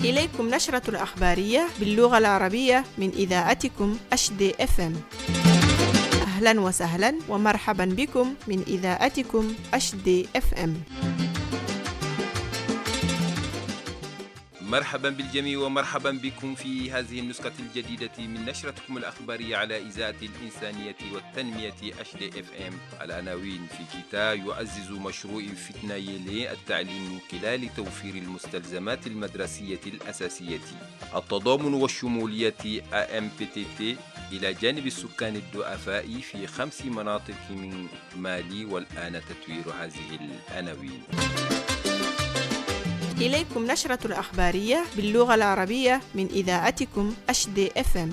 إليكم نشرة الأخبارية باللغة العربية من إذاعتكم HD FM. أهلا وسهلا ومرحبا بكم من إذاعتكم HD FM. مرحبا بالجميع ومرحبا بكم في هذه النسخة الجديدة من نشرتكم الأخبارية على إذاعة الإنسانية والتنمية HDFM. العناوين في كتاب يعزز مشروع فتنة يلي التعليم من خلال توفير المستلزمات المدرسية الأساسية. التضامن والشمولية AMPTT إلى جانب السكان الضعفاء في 5 مناطق من مالي، والآن تتوير هذه العناوين. إليكم نشرة الأخبارية باللغة العربية من إذاعتكم HD FM.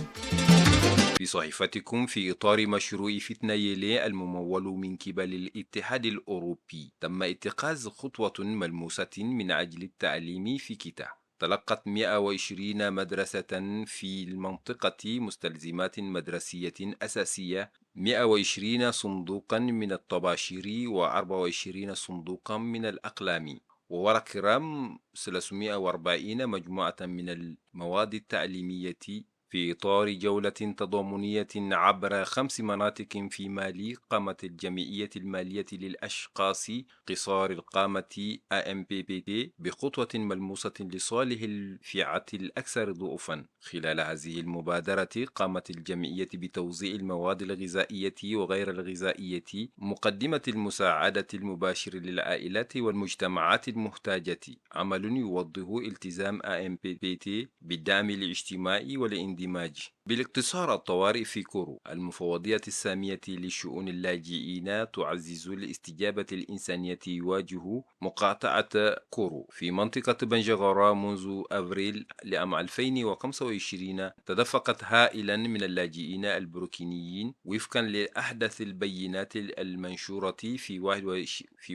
في صحيفتكم في إطار مشروع فتنة يلي الممول من قبل الاتحاد الأوروبي، تم اتخاذ خطوة ملموسة من أجل التعليم في كيتا. تلقت 120 مدرسة في المنطقة مستلزمات مدرسية أساسية، 120 صندوقا من الطباشير و24 صندوقا من الأقلام، وورق رام 340 مجموعة من المواد التعليمية في إطار جولة تضامنية عبر 5 مناطق في مالي. قامت الجمعية المالية للأشخاص قصار القامة AMPPT بخطوة ملموسة لصالح الفئة الأكثر ضعفا. خلال هذه المبادرة قامت الجمعية بتوزيع المواد الغذائية وغير الغذائية، مقدمة المساعدة المباشرة للعائلات والمجتمعات المحتاجة، عمل يوضح التزام AMPPT بالدعم الاجتماعي والاندماج. بالاقتصار، الطوارئ في كورو المفوضية السامية لشؤون اللاجئين تعزز الاستجابة الإنسانية يواجه مقاطعة كورو في منطقة بنجغرة منذ أبريل لعام 2025. تدفقت هائلا من اللاجئين البروكينيين وفقا لأحدث البيانات المنشورة في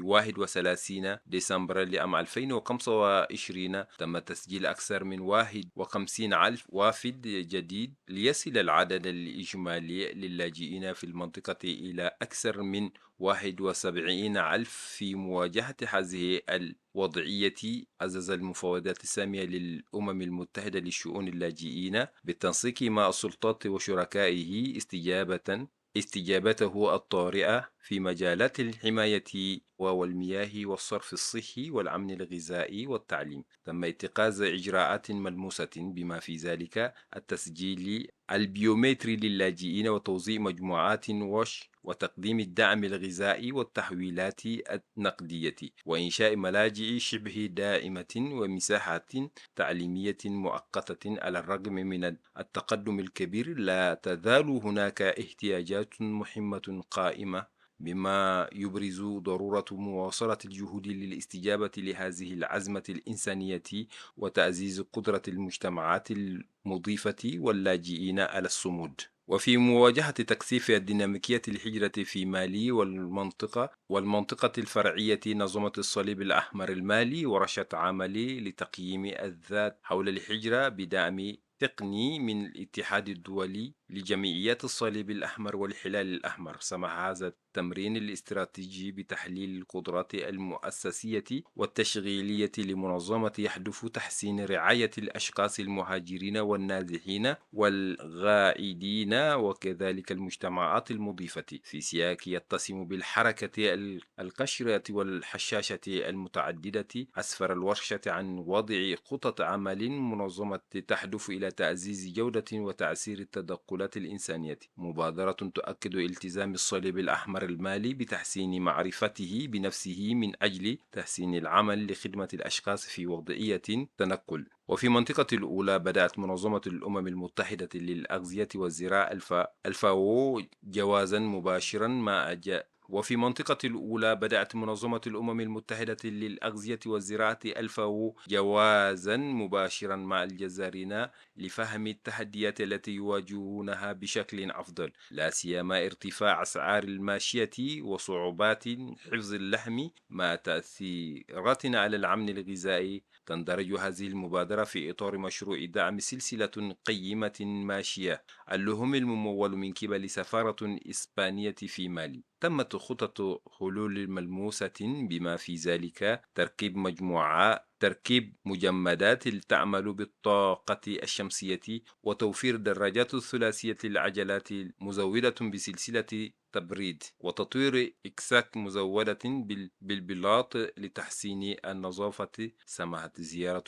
31 ديسمبر لعام 2025. تم تسجيل أكثر من 51 ألف وافد جديد ليصل العدد الإجمالي للاجئين في المنطقة إلى أكثر من 71 ألف. في مواجهة هذه الوضعية، عزز المفوضية السامية للأمم المتحدة لشؤون اللاجئين بالتنسيق مع السلطات وشركائه استجابته الطارئة في مجالات الحماية والمياه والصرف الصحي والأمن الغذائي والتعليم. تم اتخاذ إجراءات ملموسة بما في ذلك التسجيل البيومتري للاجئين وتوزيع مجموعات وش وتقديم الدعم الغذائي والتحويلات النقدية وإنشاء ملاجئ شبه دائمة ومساحات تعليمية مؤقتة. على الرغم من التقدم الكبير، لا تزال هناك احتياجات مهمة قائمة، بما يبرز ضرورة مواصلة الجهود للاستجابة لهذه الأزمة الإنسانية وتعزيز قدرة المجتمعات المضيفة واللاجئين على الصمود. وفي مواجهة تكثيف الديناميكية الهجرة في مالي والمنطقة الفرعية، نظمت الصليب الأحمر المالي ورشة عمل لتقييم الذات حول الهجرة بدعم تقني من الاتحاد الدولي لجمعيات الصليب الأحمر والهلال الأحمر. سمح هذا التمرين الاستراتيجي بتحليل القدرات المؤسسية والتشغيلية لمنظمة يهدف تحسين رعاية الأشخاص المهاجرين والنازحين والغائدين وكذلك المجتمعات المضيفة، في سياق يتسم بالحركة القشرة والحشاشة المتعددة. أسفر الورشة عن وضع خطط عمل منظمة تهدف إلى تعزيز جودة وتعسير التدخلات الإنسانية، مبادرة تؤكد التزام الصليب الأحمر المالي بتحسين معرفته بنفسه من أجل تحسين العمل لخدمة الأشخاص في وضعية تنقل. وفي منطقة الأولى، بدأت منظمة الأمم المتحدة للأغذية والزراعة الفاو جوازا مباشرا مع وفي منطقة الأولى بدأت منظمة الأمم المتحدة للأغذية والزراعة الفاو جوازا مباشرا مع الجزارين لفهم التحديات التي يواجهونها بشكل أفضل، لا سيما ارتفاع أسعار الماشية وصعوبات حفظ اللحم مع تأثيرات على الأمن الغذائي. تندرج هذه المبادرة في إطار مشروع دعم سلسلة قيمة ماشية اللهم الممول من قبل سفارة إسبانية في مالي. تمت خطط حلول ملموسة بما في ذلك تركيب مجموعة تركيب مجمدات تعمل بالطاقة الشمسية، وتوفير دراجات ثلاثية العجلات مزودة بسلسلة تبريد، وتطوير إكساك مزودة بالبلاط لتحسين النظافة. سمحت زيارة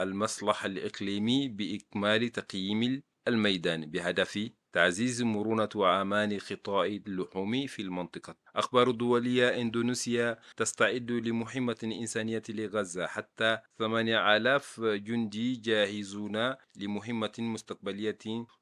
المصلح الإقليمي بإكمال تقييم الميدان بهدف تعزيز مرونة وأمان قطاع اللحوم في المنطقة. أخبار دولية: إندونيسيا تستعد لمهمة إنسانية لغزة، حتى 8000 جندي جاهزون لمهمة مستقبلية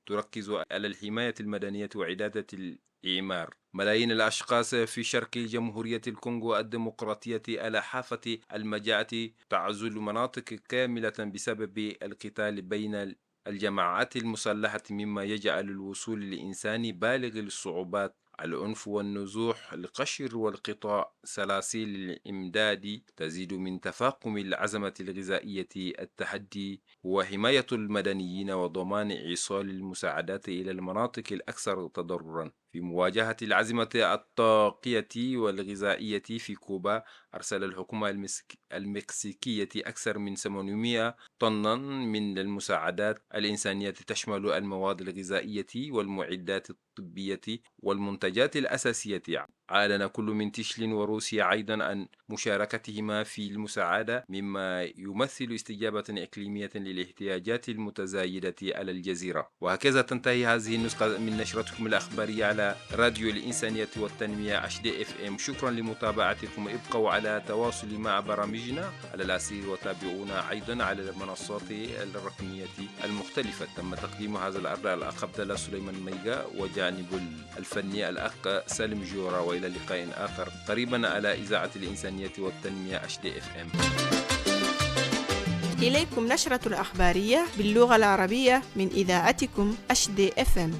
تركز على الحماية المدنية وإعادة الإعمار. ملايين الأشخاص في شرق جمهورية الكونغو الديمقراطية على حافة المجاعة تعزل مناطق كاملة بسبب القتال بين الجماعات المسلحة، مما يجعل الوصول للإنسان بالغ الصعوبات. العنف والنزوح القشر والقطاع سلاسل الإمداد تزيد من تفاقم العزمة الغذائية. التحدي هو حماية المدنيين وضمان إيصال المساعدات إلى المناطق الأكثر تضررا. في مواجهة العزمة الطاقية والغذائية في كوبا، أرسل الحكومة المكسيكية أكثر من 800 طنا من المساعدات الإنسانية تشمل المواد الغذائية والمعدات الطبية والمنتجات الأساسية. أعلن كل من تشلين وروسيا أيضا عن مشاركتهما في المساعدة، مما يمثل استجابة إقليمية للاحتياجات المتزايدة على الجزيرة. وهكذا تنتهي هذه النسخة من نشرتكم الأخبارية على راديو الإنسانية والتنمية HDFM. شكرا لمتابعتكم. ابقوا على تواصل مع برامجنا على الأسير، وتابعونا أيضا على المنصات الرقمية المختلفة. تم تقديم هذا الأرض الأخ عبد الله سليمان ميغا، وجانب الفني الأخ سالم جورا. وإلى لقاء آخر قريبا على إذاعة الإنسانية والتنمية HDFM. إليكم نشرة الأخبارية باللغة العربية من إذاعتكم HDFM.